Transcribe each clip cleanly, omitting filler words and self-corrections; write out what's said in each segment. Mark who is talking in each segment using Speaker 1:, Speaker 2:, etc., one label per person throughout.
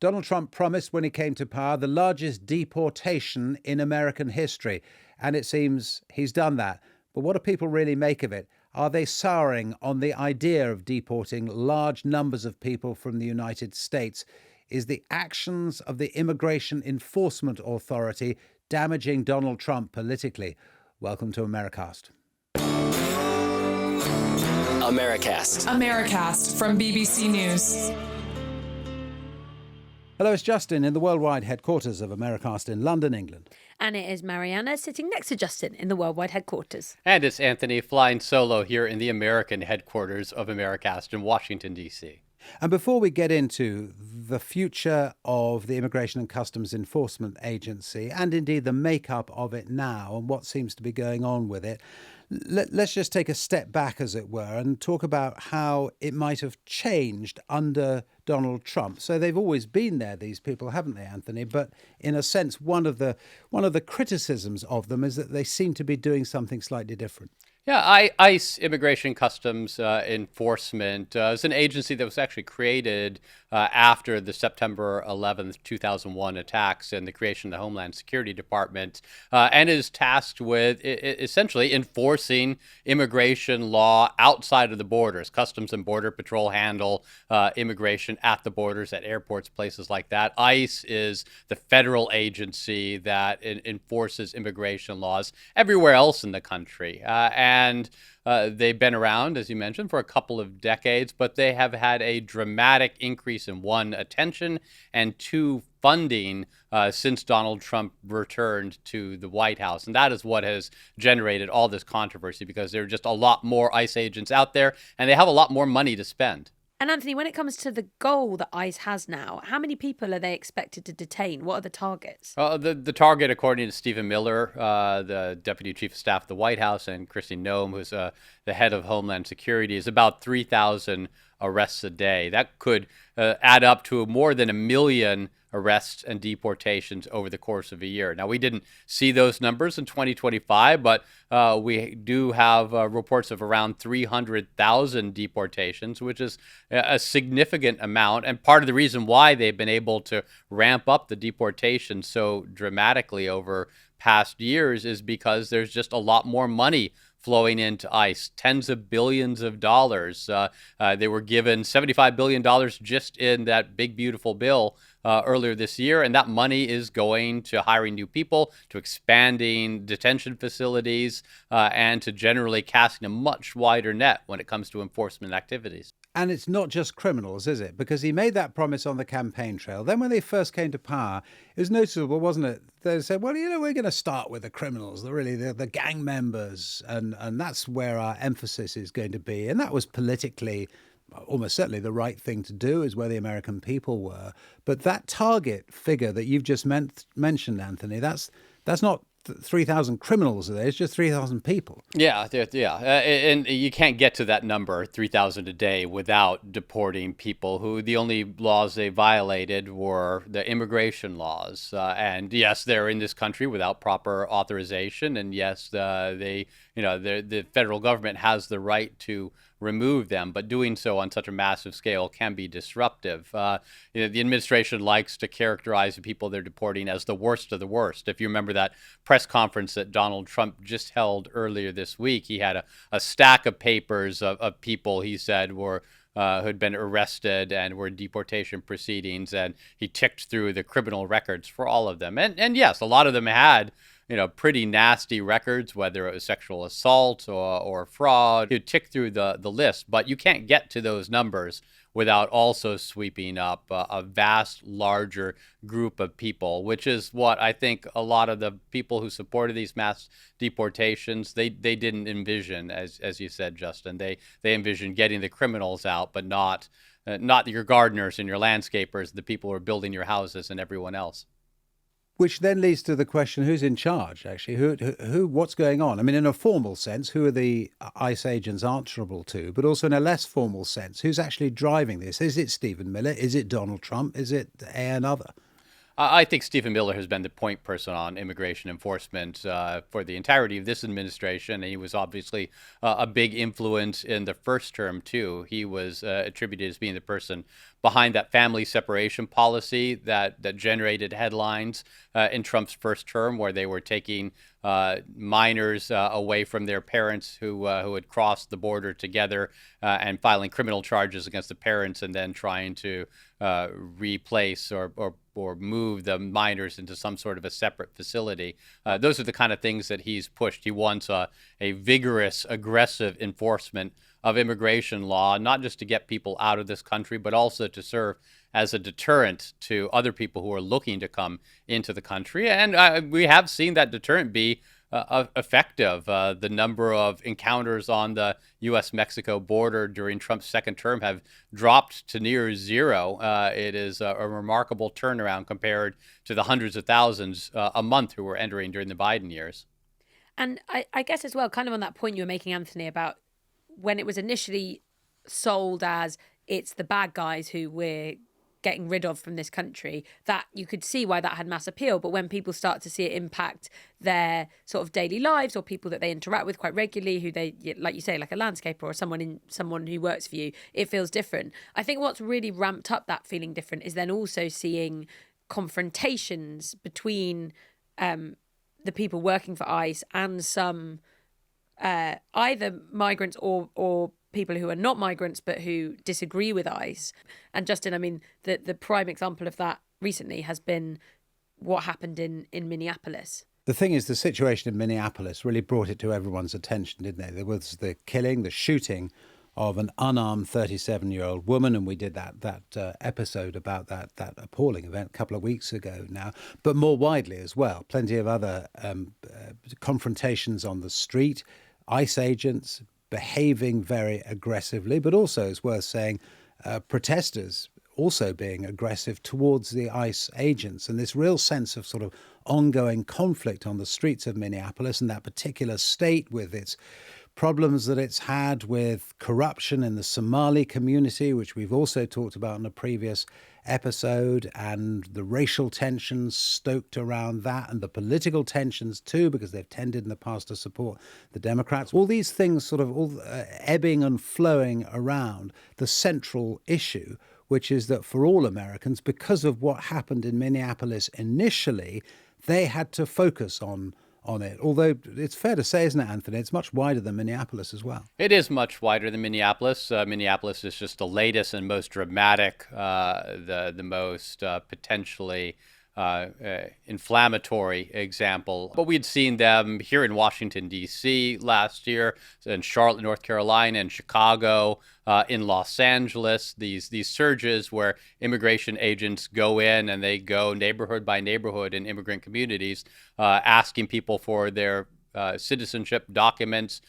Speaker 1: Donald Trump promised when he came to power the largest deportation in American history, and it seems he's done that. But what do people really make of it? Are they souring on the idea of deporting large numbers of people from the United States? Is the actions of the Immigration Enforcement Authority damaging Donald Trump politically? Welcome to Americast.
Speaker 2: Americast from BBC News.
Speaker 1: Hello, it's Justin in the worldwide headquarters of Americast in London, England.
Speaker 3: And it is Marianna sitting next to Justin in the worldwide headquarters.
Speaker 4: And it's Anthony flying solo here in the American headquarters of Americast in Washington, D.C.
Speaker 1: And before we get into the future of the Immigration and Customs Enforcement Agency, and indeed the makeup of it now and what seems to be going on with it, let's just take a step back, as it were, and talk about how it might have changed under Donald Trump. So they've always been there, these people, haven't they, Anthony? But in a sense, one of the criticisms of them is that they seem to be doing something slightly different.
Speaker 4: Yeah, ICE, Immigration Customs Enforcement, is an agency that was actually created after the September 11th, 2001 attacks and the creation of the Homeland Security Department, and is tasked with essentially enforcing immigration law outside of the borders. Customs and Border Patrol handle immigration at the borders, at airports, places like that. ICE is the federal agency that enforces immigration laws everywhere else in the country. And they've been around, as you mentioned, for a couple of decades, but they have had a dramatic increase in, one, attention, and two, funding since Donald Trump returned to the White House. And that is what has generated all this controversy, because there are just a lot more ICE agents out there, and they have a lot more money to spend.
Speaker 3: And Anthony, when it comes to the goal that ICE has now, how many people are they expected to detain? What are the targets?
Speaker 4: The target, according to Stephen Miller, the Deputy Chief of Staff of the White House, and Kristi Noem, who's the head of Homeland Security, is about 3,000 arrests a day. That could add up to more than 1 million arrests and deportations over the course of a year. Now, we didn't see those numbers in 2025, but we do have reports of around 300,000 deportations, which is a significant amount. And part of the reason why they've been able to ramp up the deportation so dramatically over past years is because there's just a lot more money flowing into ICE, tens of billions of dollars. They were given $75 billion just in that big, beautiful bill earlier this year, and that money is going to hiring new people, to expanding detention facilities, and to generally casting a much wider net when it comes to enforcement activities.
Speaker 1: And it's not just criminals, is it? Because he made that promise on the campaign trail. Then when they first came to power, it was noticeable, wasn't it? They said, well, we're going to start with the criminals, the gang members, and that's where our emphasis is going to be. And that was politically almost certainly the right thing to do, is where the American people were. But that target figure that you've just mentioned, Anthony, that's not 3,000 criminals there. It's just 3,000 people.
Speaker 4: Yeah. And you can't get to that number, 3,000 a day, without deporting people who the only laws they violated were the immigration laws. And yes, they're in this country without proper authorization. And yes, the federal government has the right to remove them, but doing so on such a massive scale can be disruptive. The administration likes to characterize the people they're deporting as the worst of the worst. If you remember that press conference that Donald Trump just held earlier this week, he had a stack of papers of people he said were who had been arrested and were in deportation proceedings, and he ticked through the criminal records for all of them. And yes, a lot of them had pretty nasty records, whether it was sexual assault or fraud. You tick through the list, but you can't get to those numbers without also sweeping up a vast, larger group of people, which is what I think a lot of the people who supported these mass deportations, they didn't envision, as you said, Justin. They envisioned getting the criminals out, but not your gardeners and your landscapers, the people who are building your houses, and everyone else.
Speaker 1: Which then leads to the question, who's in charge, actually? Who? What's going on? I mean, in a formal sense, who are the ICE agents answerable to? But also in a less formal sense, who's actually driving this? Is it Stephen Miller? Is it Donald Trump? Is it another?
Speaker 4: I think Stephen Miller has been the point person on immigration enforcement for the entirety of this administration. And he was obviously a big influence in the first term, too. He was attributed as being the person behind that family separation policy that generated headlines in Trump's first term, where they were taking minors away from their parents who had crossed the border together and filing criminal charges against the parents, and then trying to replace or move the minors into some sort of a separate facility. Those are the kind of things that he's pushed. He wants a vigorous, aggressive enforcement of immigration law, not just to get people out of this country, but also to serve as a deterrent to other people who are looking to come into the country. And we have seen that deterrent be effective. The number of encounters on the U.S.-Mexico border during Trump's second term have dropped to near zero. It is a remarkable turnaround compared to the hundreds of thousands a month who were entering during the Biden years.
Speaker 3: And I guess as well, kind of on that point you were making, Anthony, about when it was initially sold as it's the bad guys who we're getting rid of from this country, that you could see why that had mass appeal. But when people start to see it impact their sort of daily lives, or people that they interact with quite regularly, who they, like you say, like a landscaper or someone who works for you, it feels different. I think what's really ramped up that feeling different is then also seeing confrontations between the people working for ICE and some either migrants or people who are not migrants but who disagree with ICE. And Justin, I mean, the prime example of that recently has been what happened in Minneapolis.
Speaker 1: The thing is, the situation in Minneapolis really brought it to everyone's attention, didn't it? There was the killing, the shooting of an unarmed 37-year-old woman, and we did that episode about that appalling event a couple of weeks ago now. But more widely as well, plenty of other confrontations on the street, ICE agents behaving very aggressively, but also, it's worth saying, protesters also being aggressive towards the ICE agents, and this real sense of sort of ongoing conflict on the streets of Minneapolis and that particular state, with its problems that it's had with corruption in the Somali community, which we've also talked about in a previous episode, and the racial tensions stoked around that, and the political tensions too, because they've tended in the past to support the Democrats. All these things sort of all ebbing and flowing around the central issue, which is that for all Americans, because of what happened in Minneapolis initially, they had to focus on it. Although it's fair to say, isn't it, Anthony, it's much wider than Minneapolis as well.
Speaker 4: It is much wider than Minneapolis. Minneapolis is just the latest and most dramatic, the most potentially inflammatory example. But we'd seen them here in Washington, D.C. last year, in Charlotte, North Carolina, and Chicago, in Los Angeles, these surges where immigration agents go in and they go neighborhood by neighborhood in immigrant communities, asking people for their citizenship documents,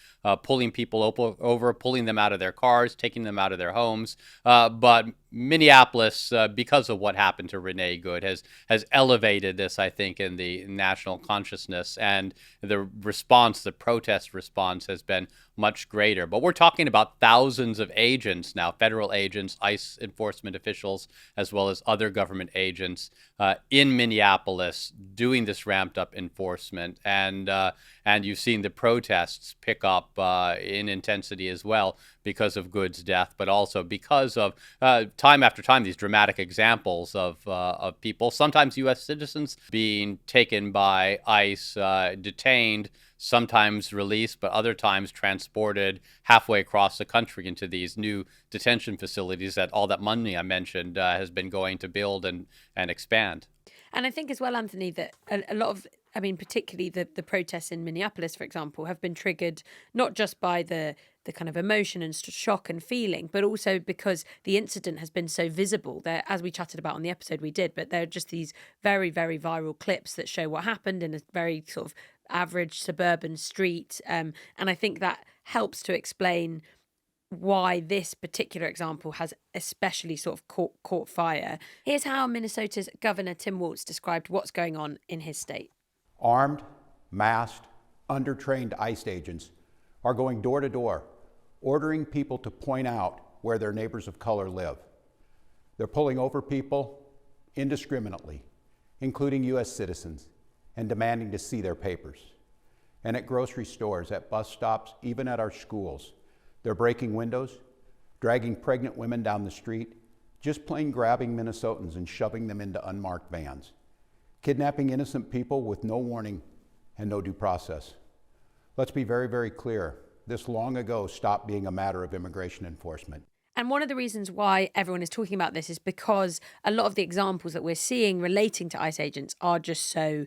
Speaker 4: pulling people over, pulling them out of their cars, taking them out of their homes. But Minneapolis, because of what happened to Renee Good, has elevated this, I think, in the national consciousness, and the response, the protest response, has been much greater. But we're talking about thousands of agents now, federal agents, ICE enforcement officials, as well as other government agents in Minneapolis doing this ramped up enforcement. And you've seen the protests pick up in intensity as well because of Good's death, but also because of time after time these dramatic examples of people, sometimes U.S. citizens, being taken by ICE, detained, sometimes released, but other times transported halfway across the country into these new detention facilities that all that money I mentioned has been going to build and expand.
Speaker 3: And I think as well, Anthony, that a lot of, I mean, particularly the protests in Minneapolis, for example, have been triggered not just by the kind of emotion and shock and feeling, but also because the incident has been so visible. There, as we chatted about on the episode we did, but there are just these very, very viral clips that show what happened in a very sort of average suburban street. And I think that helps to explain why this particular example has especially sort of caught fire. Here's how Minnesota's Governor Tim Walz described what's going on in his state.
Speaker 5: Armed, masked, undertrained ICE agents are going door to door, ordering people to point out where their neighbors of color live. They're pulling over people indiscriminately, including U.S. citizens, and demanding to see their papers. And at grocery stores, at bus stops, even at our schools, they're breaking windows, dragging pregnant women down the street, just plain grabbing Minnesotans and shoving them into unmarked vans, kidnapping innocent people with no warning and no due process. Let's be very, very clear. This long ago stopped being a matter of immigration enforcement.
Speaker 3: And one of the reasons why everyone is talking about this is because a lot of the examples that we're seeing relating to ICE agents are just so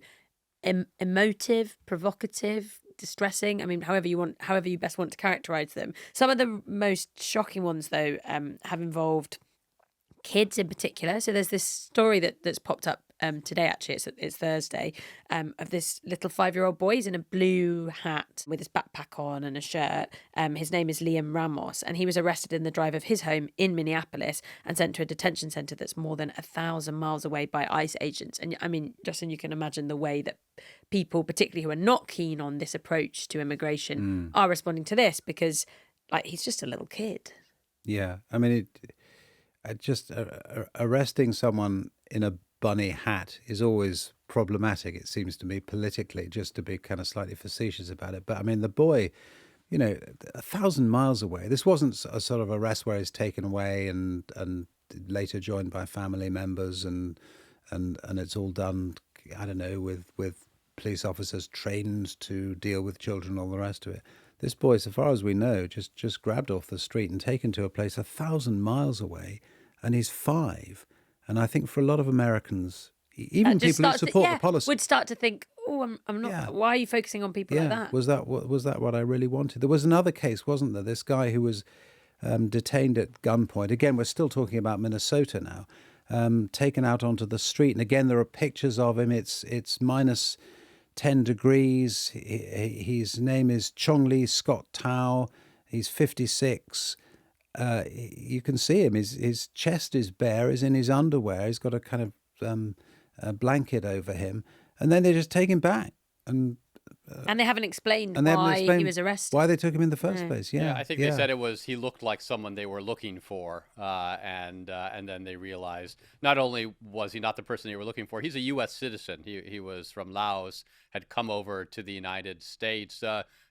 Speaker 3: emotive, provocative, distressing. I mean, however you best want to characterize them. Some of the most shocking ones, though, have involved kids in particular. So there's this story that's popped up today, actually, it's Thursday, of this little 5-year-old boy. He's in a blue hat with his backpack on and a shirt. His name is Liam Ramos, and he was arrested in the drive of his home in Minneapolis and sent to a detention centre that's more than 1,000 miles away by ICE agents. And I mean, Justin, you can imagine the way that people, particularly who are not keen on this approach to immigration, are responding to this, because like he's just a little kid.
Speaker 1: Yeah, I mean, arresting someone in a bunny hat is always problematic, it seems to me, politically, just to be kind of slightly facetious about it. But I mean, the boy, 1,000 miles away. This wasn't a sort of arrest where he's taken away and later joined by family members and it's all done, I don't know, with police officers trained to deal with children, all the rest of it. This boy, so far as we know, just grabbed off the street and taken to a place 1,000 miles away, and he's 5. And I think for a lot of Americans, even people who support the policy,
Speaker 3: would start to think, "Oh, I'm not. Yeah. Why are you focusing on people like that?"
Speaker 1: Was that what I really wanted? There was another case, wasn't there? This guy who was detained at gunpoint. Again, we're still talking about Minnesota now. Taken out onto the street, and again there are pictures of him. It's minus 10 degrees. His name is Chong Lee Scott Tao. He's 56. You can see him. His chest is bare. He's in his underwear. He's got a kind of a blanket over him, and then they just take him back, and
Speaker 3: they haven't explained why he was arrested.
Speaker 1: Why they took him in the first place? Yeah,
Speaker 4: I think they said he looked like someone they were looking for, and then they realized not only was he not the person they were looking for, he's a U.S. citizen. He was from Laos, had come over to the United States.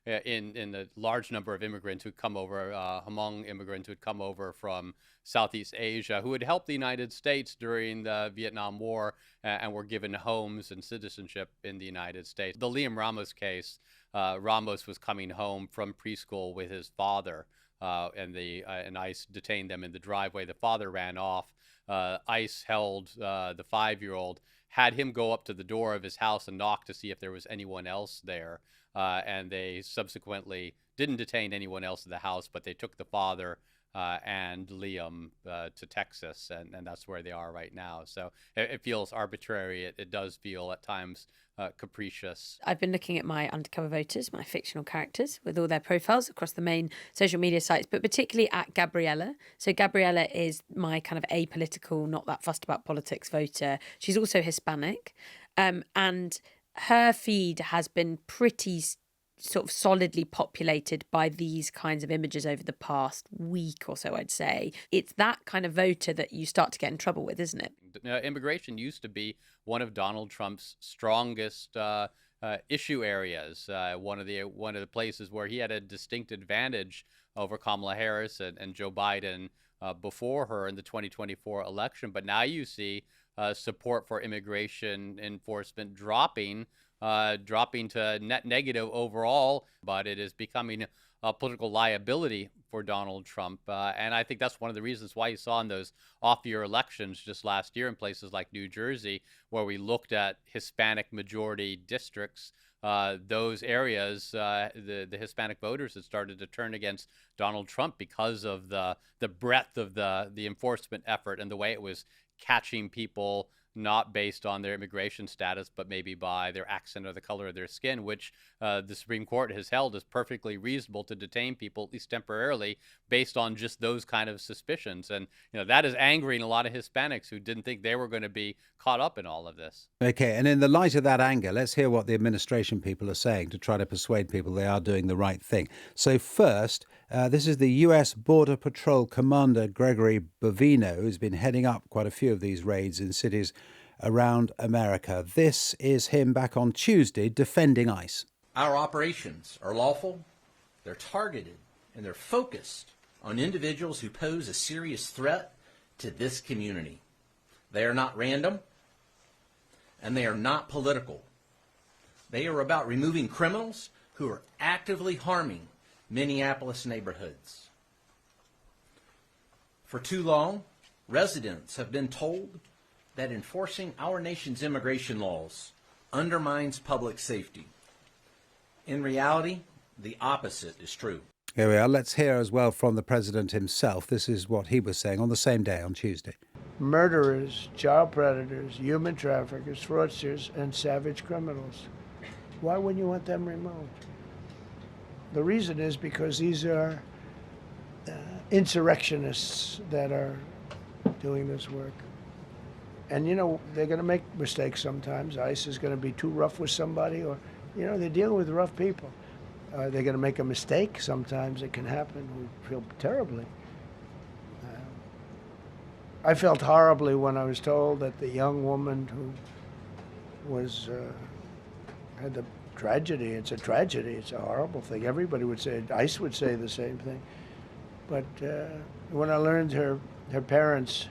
Speaker 4: In the large number of immigrants who'd come over, Hmong immigrants who'd come over from Southeast Asia, who had helped the United States during the Vietnam War and were given homes and citizenship in the United States. The Liam Ramos case, Ramos was coming home from preschool with his father, and ICE detained them in the driveway. The father ran off. ICE held the 5-year-old, had him go up to the door of his house and knock to see if there was anyone else there. And they subsequently didn't detain anyone else in the house, but they took the father and Liam to Texas, and that's where they are right now. So it feels arbitrary. It does feel at times capricious.
Speaker 3: I've been looking at my undercover voters, my fictional characters, with all their profiles across the main social media sites, but particularly at Gabriella. So Gabriella is my kind of apolitical, not that fussed about politics voter. She's also Hispanic, and her feed has been pretty sort of solidly populated by these kinds of images over the past week or so, I'd say. It's that kind of voter that you start to get in trouble with, isn't it?
Speaker 4: Immigration used to be one of Donald Trump's strongest issue areas. One of the places where he had a distinct advantage over Kamala Harris and Joe Biden before her in the 2024 election. But now you see support for immigration enforcement dropping to net negative overall, but it is becoming a political liability for Donald Trump. And I think that's one of the reasons why you saw in those off-year elections just last year in places like New Jersey, where we looked at Hispanic majority districts, those areas, the Hispanic voters had started to turn against Donald Trump because of the breadth of the enforcement effort and the way it was catching people not based on their immigration status, but maybe by their accent or the color of their skin, which the Supreme Court has held is perfectly reasonable to detain people, at least temporarily, based on just those kind of suspicions. And that is angering a lot of Hispanics who didn't think they were going to be caught up in all of this.
Speaker 1: Okay, and in the light of that anger, let's hear what the administration people are saying to try to persuade people they are doing the right thing. So first, this is the U.S. Border Patrol Commander Gregory Bovino, who's been heading up quite a few of these raids in cities around America. This is him back on Tuesday defending ICE.
Speaker 6: Our operations are lawful, they're targeted, and they're focused on individuals who pose a serious threat to this community. They are not random, and they are not political. They are about removing criminals who are actively harming Minneapolis neighborhoods. For too long, residents have been told that enforcing our nation's immigration laws undermines public safety. In reality, the opposite is true.
Speaker 1: Here we are. Let's hear as well from the president himself. This is what he was saying on the same day, on Tuesday.
Speaker 7: Murderers, child predators, human traffickers, fraudsters, and savage criminals. Why wouldn't you want them removed? The reason is because these are insurrectionists that are doing this work. And, you know, they're going to make mistakes sometimes. ICE is going to be too rough with somebody, or, you know, they're dealing with rough people. They're going to make a mistake sometimes. It can happen. We feel terribly. I felt horribly when I was told that the young woman who was had the tragedy. It's a tragedy. It's a horrible thing. Everybody would say, ICE would say the same thing. But when I learned her parents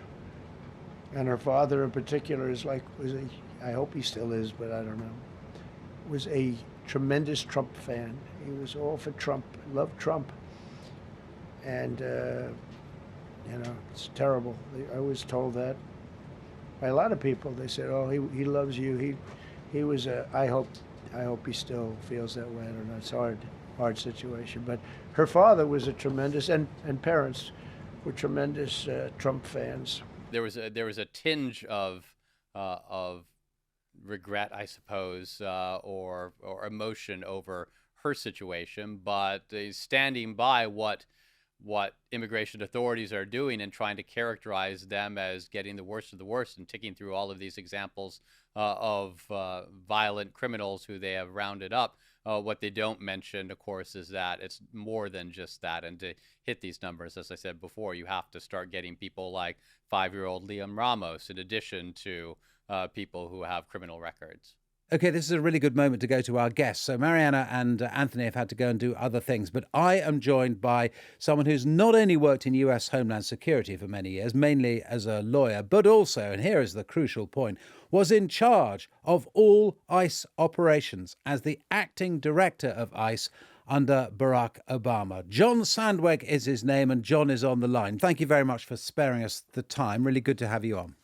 Speaker 7: and her father in particular I hope he still is, but I don't know, was a tremendous Trump fan. He was all for Trump, loved Trump. And, you know, it's terrible. I was told that by a lot of people. They said, oh, he loves you. He was I hope he still feels that way. I don't know. It's a hard situation. But her father was a tremendous, and parents were tremendous Trump fans.
Speaker 4: There was a tinge of regret, I suppose, or emotion over her situation, but standing by what immigration authorities are doing and trying to characterize them as getting the worst of the worst, and ticking through all of these examples of violent criminals who they have rounded up. What they don't mention, of course, is that it's more than just that. And to hit these numbers, as I said before, you have to start getting people like 5-year-old Liam Ramos, in addition to people who have criminal records.
Speaker 1: Okay, this is a really good moment to go to our guests. So Marianna and Anthony have had to go and do other things, but I am joined by someone who's not only worked in US Homeland Security for many years, mainly as a lawyer, but also, and here is the crucial point, was in charge of all ICE operations as the acting director of ICE under Barack Obama. John Sandweg is his name, and John is on the line. Thank you very much for sparing us the time. Really good to have you on.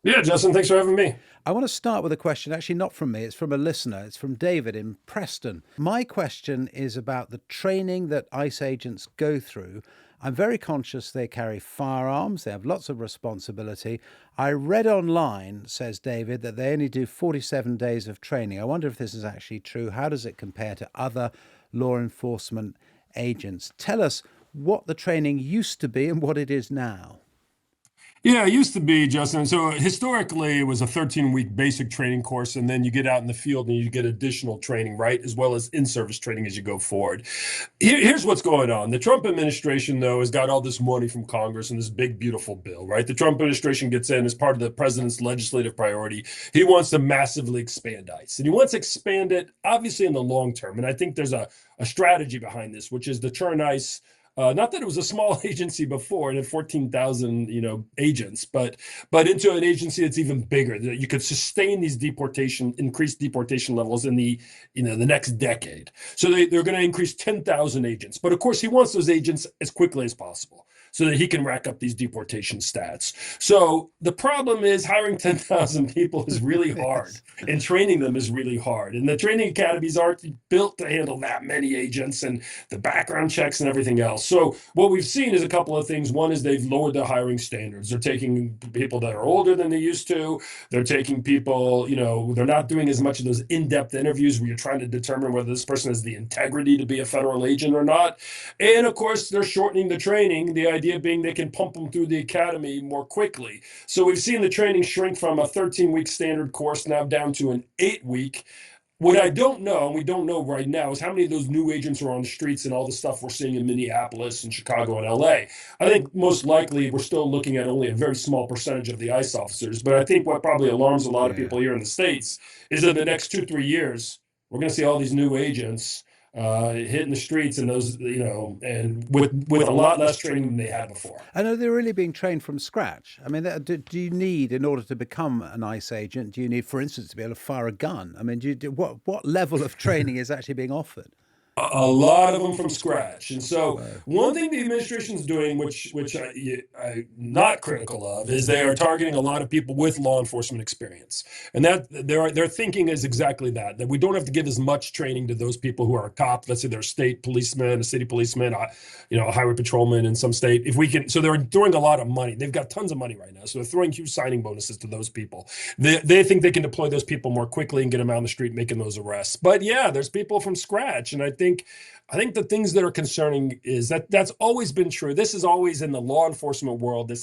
Speaker 8: Yeah, Justin, thanks for having me.
Speaker 1: I want to start with a question, actually not from me, it's from a listener. It's from David in Preston. My question is about the training that ICE agents go through. I'm very conscious they carry firearms, they have lots of responsibility. I read online, says David, that they only do 47 days of training. I wonder if this is actually true. How does it compare to other law enforcement agents? Tell us what the training used to be and what it is now.
Speaker 8: Yeah, it used to be, Justin. So historically, it was a 13-week basic training course, and then you get out in the field and you get additional training, right, as well as in-service training as you go forward. Here's what's going on. The Trump administration, though, has got all this money from Congress and this big, beautiful bill, right? The Trump administration gets in as part of the president's legislative priority. He wants to massively expand ICE, and he wants to expand it, obviously, in the long term. And I think there's a strategy behind this, which is to turn ICE. Not that it was a small agency before, it had 14,000, agents, but into an agency that's even bigger, that you could sustain these increased deportation levels in the next decade. So they're going to increase 10,000 agents. But of course, he wants those agents as quickly as possible so that he can rack up these deportation stats. So the problem is hiring 10,000 people is really hard, and training them is really hard. And the training academies aren't built to handle that many agents and the background checks and everything else. So what we've seen is a couple of things. One is they've lowered the hiring standards. They're taking people that are older than they used to. They're taking people, they're not doing as much of those in-depth interviews where you're trying to determine whether this person has the integrity to be a federal agent or not. And of course, they're shortening the training. The idea being they can pump them through the academy more quickly. So we've seen the training shrink from a 13-week standard course now down to an 8-week. What I don't know, and we don't know right now, is how many of those new agents are on the streets and all the stuff we're seeing in Minneapolis and Chicago and LA. I think most likely we're still looking at only a very small percentage of the ICE officers. But I think what probably alarms a lot of people here in the States is in the next 2-3 years, we're going to see all these new agents hitting the streets and those, and with a lot less training than they had before.
Speaker 1: I know they're really being trained from scratch. I mean, do you need, in order to become an ICE agent, do you need, for instance, to be able to fire a gun? I mean, what level of training is actually being offered?
Speaker 8: A lot of them from scratch. And so one thing the administration is doing, which I'm not critical of, is they are targeting a lot of people with law enforcement experience. And that their thinking is exactly that we don't have to give as much training to those people who are a cop. Let's say they're a state policeman, a city policeman, a highway patrolman in some state. If we can, so they're throwing a lot of money. They've got tons of money right now. So they're throwing huge signing bonuses to those people. They think they can deploy those people more quickly and get them out on the street making those arrests. But yeah, there's people from scratch. And I think the things that are concerning is that's always been true. This is always in the law enforcement world. I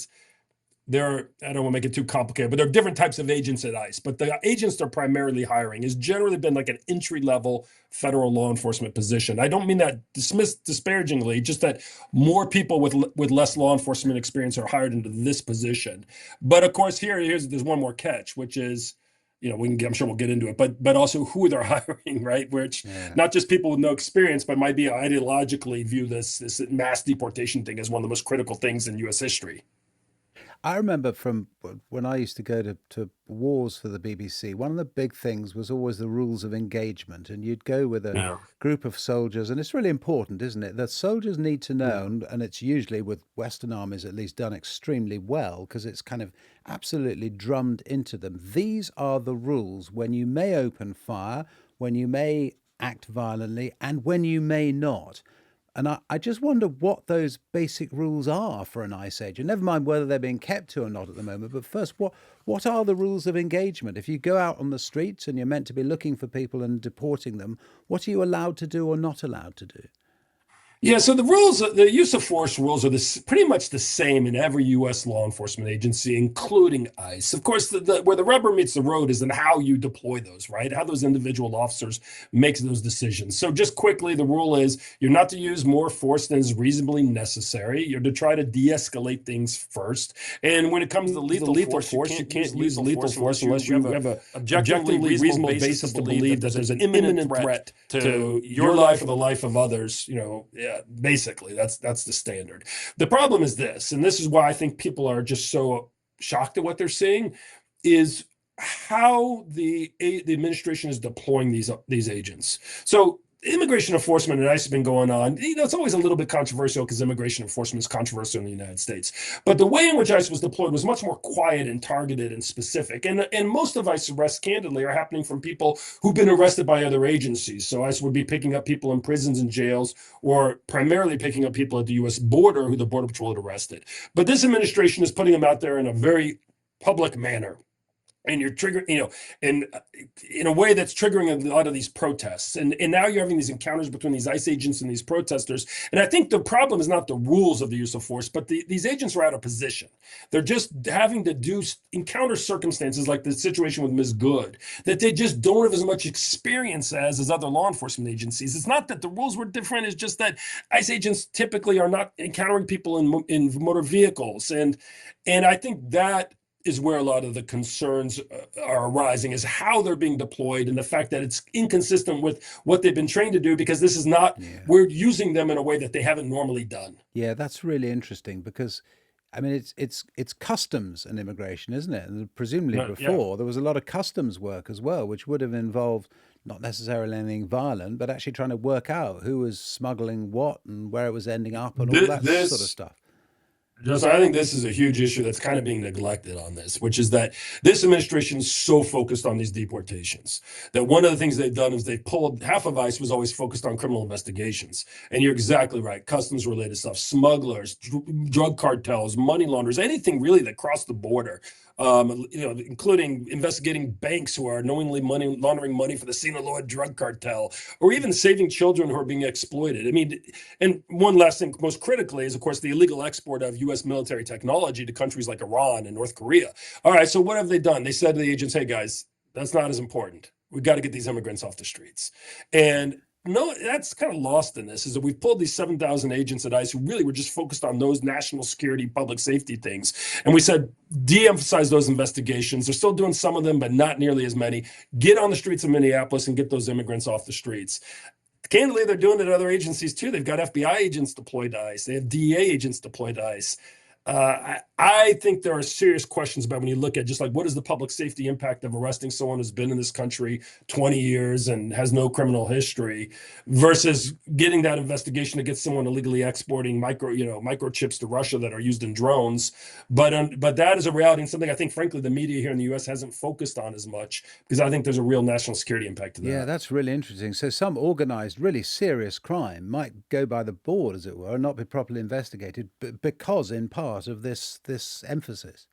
Speaker 8: don't want to make it too complicated, but there are different types of agents at ICE. But the agents they're primarily hiring has generally been like an entry-level federal law enforcement position. I don't mean that disparagingly, just that more people with less law enforcement experience are hired into this position. But of course, there's one more catch, which is, I'm sure we'll get into it, but also who they're hiring, right? Which not just people with no experience, but might be ideologically view this mass deportation thing as one of the most critical things in U.S. history.
Speaker 1: I remember from when I used to go to wars for the BBC, one of the big things was always the rules of engagement. And you'd go with a group of soldiers, and it's really important, isn't it? That soldiers need to know, and it's usually with Western armies at least done extremely well, because it's kind of absolutely drummed into them. These are the rules when you may open fire, when you may act violently, and when you may not. And I just wonder what those basic rules are for an ICE agent. Never mind whether they're being kept to or not at the moment. But first, what are the rules of engagement? If you go out on the streets and you're meant to be looking for people and deporting them, what are you allowed to do or not allowed to do?
Speaker 8: Yeah, so the use of force rules are pretty much the same in every U.S. law enforcement agency, including ICE. Of course, where the rubber meets the road is in how you deploy those, right? How those individual officers make those decisions. So just quickly, the rule is you're not to use more force than is reasonably necessary. You're to try to de-escalate things first. And when it comes to lethal force, you can't use lethal force unless you have an objectively reasonable basis to believe that there's an imminent threat to your life or the life of others, basically, that's the standard. The problem is this, and this is why I think people are just so shocked at what they're seeing, is how the administration is deploying these agents. So immigration enforcement and ICE have been going on. It's always a little bit controversial because immigration enforcement is controversial in the United States. But the way in which ICE was deployed was much more quiet and targeted and specific. And most of ICE arrests, candidly, are happening from people who've been arrested by other agencies. So ICE would be picking up people in prisons and jails, or primarily picking up people at the U.S. border who the Border Patrol had arrested. But this administration is putting them out there in a very public manner. And you're triggering, in a way that's triggering a lot of these protests. And now you're having these encounters between these ICE agents and these protesters. And I think the problem is not the rules of the use of force, but these agents are out of position. They're just having to encounter circumstances like the situation with Ms. Good, that they just don't have as much experience as other law enforcement agencies. It's not that the rules were different. It's just that ICE agents typically are not encountering people in motor vehicles. And I think that is where a lot of the concerns are arising, is how they're being deployed and the fact that it's inconsistent with what they've been trained to do, because this is not, we're using them in a way that they haven't normally done.
Speaker 1: Yeah, that's really interesting because, I mean, it's customs and immigration, isn't it? And presumably before there was a lot of customs work as well, which would have involved not necessarily anything violent, but actually trying to work out who was smuggling what and where it was ending up and all that sort of stuff.
Speaker 8: Justin, I think this is a huge issue that's kind of being neglected on this, which is that this administration is so focused on these deportations that one of the things they've done is they've pulled, half of ICE was always focused on criminal investigations. And you're exactly right. Customs related stuff, smugglers, drug cartels, money launderers, anything really that crossed the border. Including investigating banks who are knowingly laundering money for the Sinaloa drug cartel, or even saving children who are being exploited. I mean, and one last thing, most critically, is, of course, the illegal export of U.S. military technology to countries like Iran and North Korea. All right, so what have they done? They said to the agents, hey, guys, that's not as important. We've got to get these immigrants off the streets. And no, that's kind of lost in this, is that we've pulled these 7,000 agents at ICE who really were just focused on those national security, public safety things. And we said, de-emphasize those investigations. They're still doing some of them, but not nearly as many. Get on the streets of Minneapolis and get those immigrants off the streets. Candidly, they're doing it at other agencies too. They've got FBI agents deployed to ICE. They have DEA agents deployed to ICE. I think there are serious questions about when you look at just like what is the public safety impact of arresting someone who's been in this country 20 years and has no criminal history versus getting that investigation to get someone illegally exporting microchips to Russia that are used in drones. But that is a reality and something I think, frankly, the media here in the U.S. hasn't focused on as much because I think there's a real national security impact to that.
Speaker 1: Yeah, that's really interesting. So some organized, really serious crime might go by the board, as it were, and not be properly investigated, but because in part of this emphasis.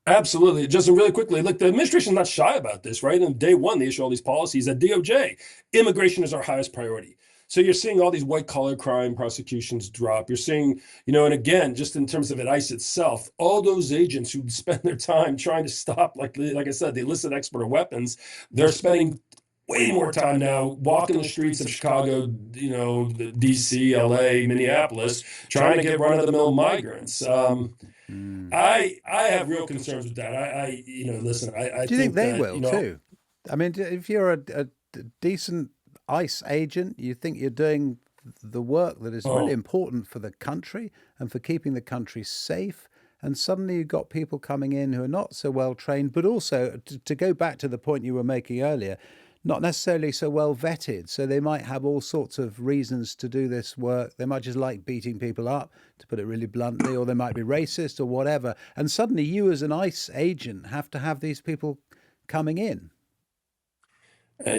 Speaker 8: Absolutely. Justin, really quickly, look, the administration's not shy about this, right? On day one, they issue all these policies at DOJ. Immigration is our highest priority. So you're seeing all these white collar crime prosecutions drop. You're seeing, and again, just in terms of ICE itself, all those agents who spend their time trying to stop, like I said, the illicit export of weapons, they're spending way more time now walking the streets of Chicago, DC, LA, Minneapolis, trying to get run-of-the-mill migrants. I have real concerns with that. I listen. I
Speaker 1: Do you think they
Speaker 8: that,
Speaker 1: will too? I mean, if you're a decent ICE agent, you think you're doing the work that is really important for the country and for keeping the country safe. And suddenly you've got people coming in who are not so well trained, but also to go back to the point you were making earlier, not necessarily so well vetted. So they might have all sorts of reasons to do this work. They might just like beating people up, to put it really bluntly, or they might be racist or whatever. And suddenly you as an ICE agent have to have these people coming in.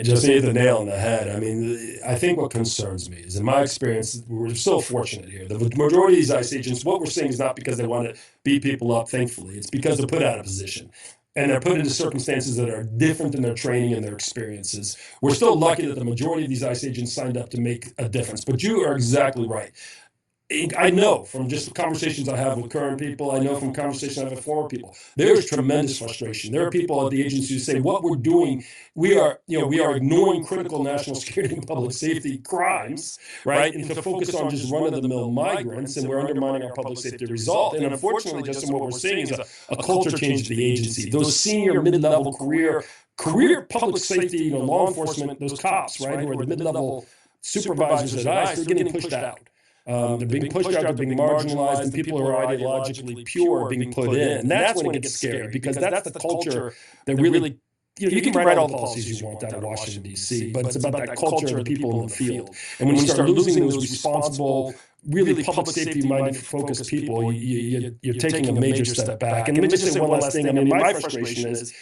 Speaker 8: Just hit the nail on the head. I mean, I think what concerns me is, in my experience, we're so fortunate here. The majority of these ICE agents, what we're seeing is not because they want to beat people up, thankfully. It's because they're put out of position. And they're put into circumstances that are different than their training and their experiences. We're still lucky that the majority of these ICE agents signed up to make a difference. But you are exactly right. I know from just the conversations I have with current people, I know from conversations I have with former people, there's tremendous frustration. There are people at the agency who say what we're doing, we are ignoring critical national security and public safety crimes, right? And to focus on just run-of-the-mill migrants, and we're undermining our public safety result. And unfortunately, Justin, what we're seeing is a culture change at the agency. Those senior mid-level career public safety, law enforcement, those cops, right, who are the mid-level supervisors at ICE, they're getting pushed out. They're being pushed out, they're being marginalized, and people who are ideologically pure are being put in. And that's when it gets scary, because that's the culture that really, you can write all the policies you want out of Washington, D.C., but it's about that culture of the people in the field. And when you start losing those responsible, really public safety-minded, focused people, you're taking a major step back. And let me just say one last thing. I mean, my frustration is,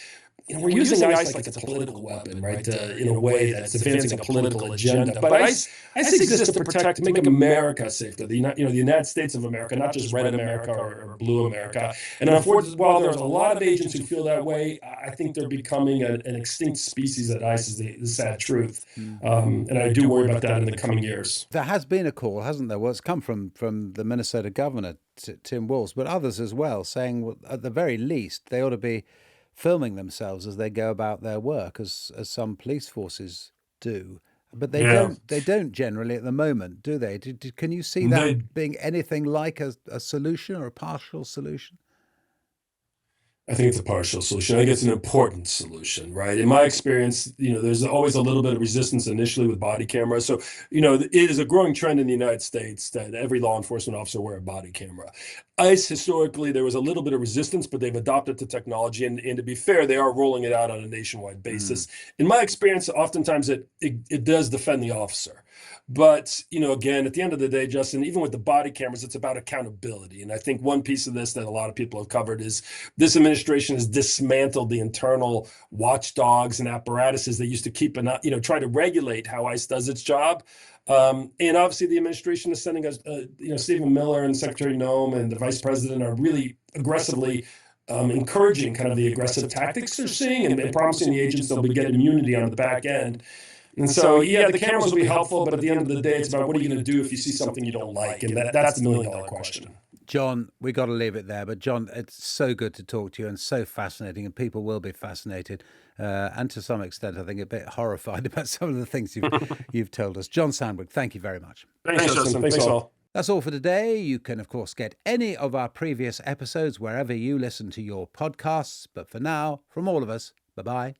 Speaker 8: we're using ICE like it's a political weapon, right? In a way that's advancing a political agenda. But ICE exists to protect, to make America safer. The United States of America, not just red America or blue America. And unfortunately, while there's a lot of agents who feel that way, I think they're becoming an extinct species at ICE. Is the sad truth. And I do worry about that in the coming years.
Speaker 1: There has been a call, hasn't there? Well, it's come from the Minnesota governor, Tim Walz, but others as well, saying, well, at the very least, they ought to be filming themselves as they go about their work, as some police forces do. But they don't generally at the moment, do they? Can you see that being anything like a solution or a partial solution?
Speaker 8: I think it's a partial solution. I think it's an important solution, right? In my experience, there's always a little bit of resistance initially with body cameras. So, it is a growing trend in the United States that every law enforcement officer wear a body camera. ICE, historically, there was a little bit of resistance, but they've adopted the technology. And to be fair, they are rolling it out on a nationwide basis. In my experience, oftentimes it does defend the officer. But, again, at the end of the day, Justin, even with the body cameras, it's about accountability. And I think one piece of this that a lot of people have covered is this administration has dismantled the internal watchdogs and apparatuses that used to keep try to regulate how ICE does its job. And obviously the administration is sending us, Stephen Miller and Secretary Noem and the Vice President are really aggressively encouraging kind of the aggressive tactics they're seeing and promising the agents they'll be getting immunity on the back end. And so, the cameras will be helpful, but at the end of the day, it's about what are you going to do if you see something you don't like? And that's the million-dollar question.
Speaker 1: John, we got to leave it there. But John, it's so good to talk to you and so fascinating, and people will be fascinated. And to some extent, I think a bit horrified about some of the things you've told us. John Sandweg, thank you very much.
Speaker 8: Thanks, Justin. Thanks all.
Speaker 1: That's all for today. You can, of course, get any of our previous episodes wherever you listen to your podcasts. But for now, from all of us, bye-bye.